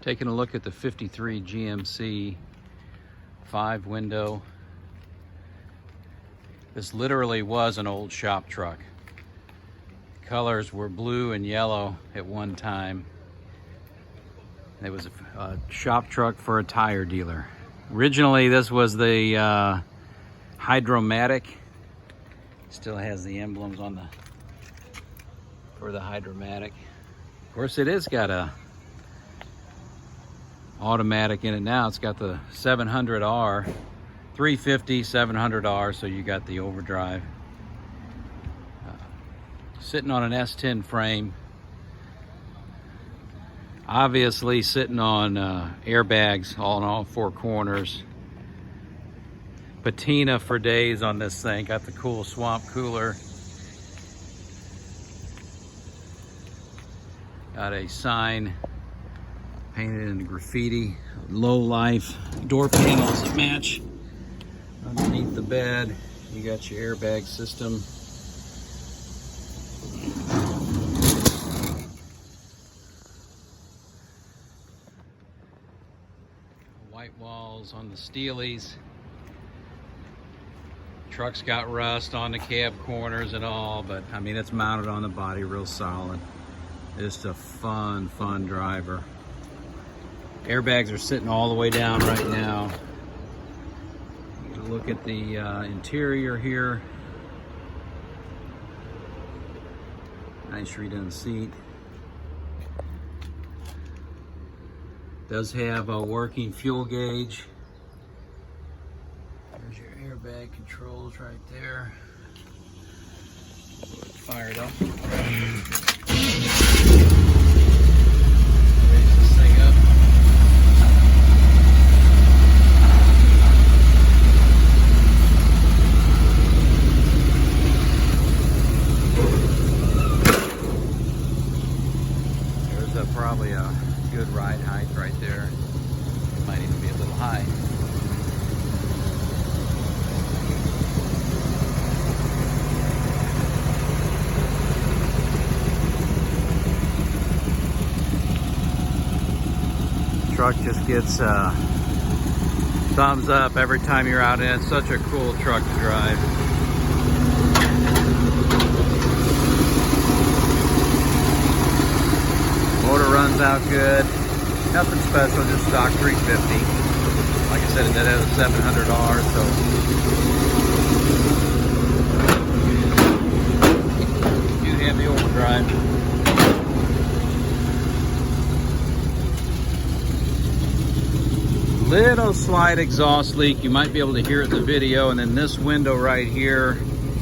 Taking a look at the 53 GMC 5-window. This literally was an old shop truck. Colors were blue and yellow at one time. It was a shop truck for a tire dealer. Originally, this was the Hydromatic. Still has the emblems on the for the Hydromatic. Of course, it is got a automatic in it now. It's got the 700R, 350, 700R, so you got the overdrive. Sitting on an S10 frame. Obviously sitting on airbags on all four corners. Patina for days on this thing. Got the cool swamp cooler. Got a sign painted in graffiti. Low life. Door panels that match. Underneath the bed, you got your airbag system. White walls on the Steelies. Truck's got rust on the cab corners and all, but I mean, it's mounted on the body real solid. Just a fun driver. Airbags are sitting all the way down right now. Look at the interior here. Nice redone seat. Does have a working fuel gauge. There's your airbag controls right there. Fire it up. Raise this thing up. There's probably a good ride height right there. It might even be a little high. Truck just gets thumbs up every time you're out in it. It's such a cool truck to drive. Motor runs out good. Nothing special, just stock 350. Like I said, it has a 700R, so you have the overdrive. Little slight exhaust leak. You might be able to hear it in the video, and then this window right here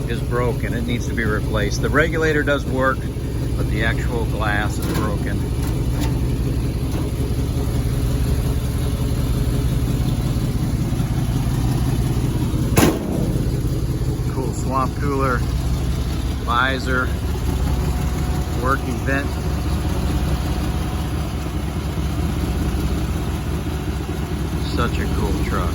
is broken. It needs to be replaced. The regulator does work, but the actual glass is broken. Cool swamp cooler, visor, working vent. Such a cool truck.